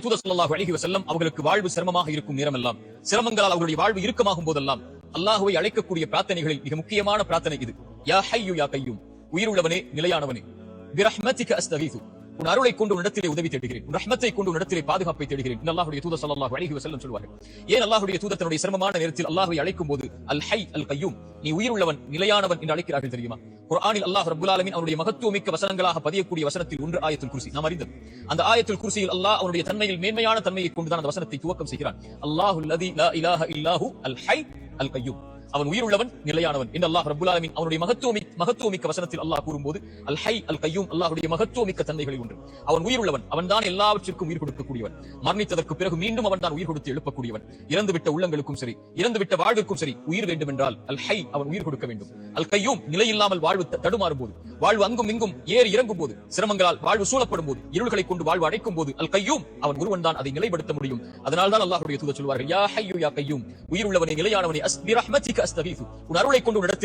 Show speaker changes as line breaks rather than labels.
தூதர் ஸல்லல்லாஹு அலைஹி வஸல்லம் அவர்களுக்கு வாழ்வு சிரமமாக இருக்கும் நேரமெல்லாம், சிரமங்களால் அவர்களுடைய வாழ்வு இறுக்கமாகும் போதெல்லாம் அல்லாஹ்வை அழைக்கக்கூடிய பிரார்த்தனைகளில் மிக முக்கியமான பிரார்த்தனை இது. யா ஹய்யு யா கய்யூம், உயிருள்ளவனே நிலையானவனே, பிரஹ்மதிக அஸ்தகீது, உன் அருளை கொண்டு உன்னிடத்திலே உதவி தேடுகிறேன், உன் ரஹ்மத்தை கொண்டு உன்னிடத்திலே பாதுகாப்பை தேடுகிறேன். அல்லாஹ்வுடைய தூதர் ஸல்லல்லாஹு அலைஹி வஸல்லம் சொல்வார்கள். ஏன் அல்லாஹ்வுடைய தூதர் தன்னுடைய சிரமமான நேரத்தில் அல்லாஹ்வை அழைக்கும் போது அல் ஹய் அல் கய்யூம், நீ உயிருள்ளவன் நிலையானவன் என்று அழைக்கிறார்கள் தெரியுமா? குர்ஆனில் அல்லாஹ் ரப்பல் ஆலமீன் அவருடைய மகத்துவமிக்க வசனங்களாக பதியக்கூடிய வசனத்தில் ஒன்று ஆயத்துல் குர்சி. நாம் அறிந்தது. அந்த ஆயத்துல் குர்சியில் அல்லாஹ் அவருடைய தன்மையில் மேன்மையான தன்மையை கொண்டுதான் அந்த வசனத்தை துவக்கம் செய்கிறான். அல்லாஹுல் லதி லா இலாஹ இல்லாஹு அல் ஹய் அல் கய்யூம், அவன் உயிருள்ளவன் நிலையானவன் என்று அல்லாஹ் ரப்பல் ஆலமீன் அவருடைய மகத்துவமிக்க வசனத்தில் அல்லாஹ் கூறும்போது அல் ஹய் அல் கய்யூம் அல்லாஹ்வுடைய மகத்துவமிக்க தன்மைகளில் ஒன்று. அவன் உயிருள்ளவன், அவன் தான் எல்லாவற்றிற்கும் உயிர் கொடுக்கக்கூடியவன். மரணித்ததற்கு பிறகு மீண்டும் அவன் தான் உயிர் கொடுத்து எழுப்பக்கூடியவன். இறந்துவிட்ட உள்ளங்களுக்கும் சரி, இறந்துவிட்ட வாழ்விற்கும் சரி, உயிர் வேண்டும் என்றால் அல் ஹை அவன் உயிர் கொடுக்க வேண்டும். அல் கய்யூம் நிலையில்லாமல் வாழ்வு தடுமாறும் போது, வாழ்வு அங்கும் இங்கும் ஏறி இறங்கும் போது, சிரமங்களால் வாழ்வு சூழப்படும் போது, இருள்களை கொண்டு வாழ்வு அடைக்கும் போது அல் கய்யூம் அவன் ஒருவன் தான் அதை நிலைப்படுத்த முடியும். அதனால்தான் அல்லாஹ்வுடைய தூதர் சொல்வார்கள், யா ஹய்யு யா கய்யூம், உயிருள்ளவனே நிலையானவனே, பிரஹ்மதிக அஸ்தகீது, உன் அருளை கொண்டு உன்னிடத்திலே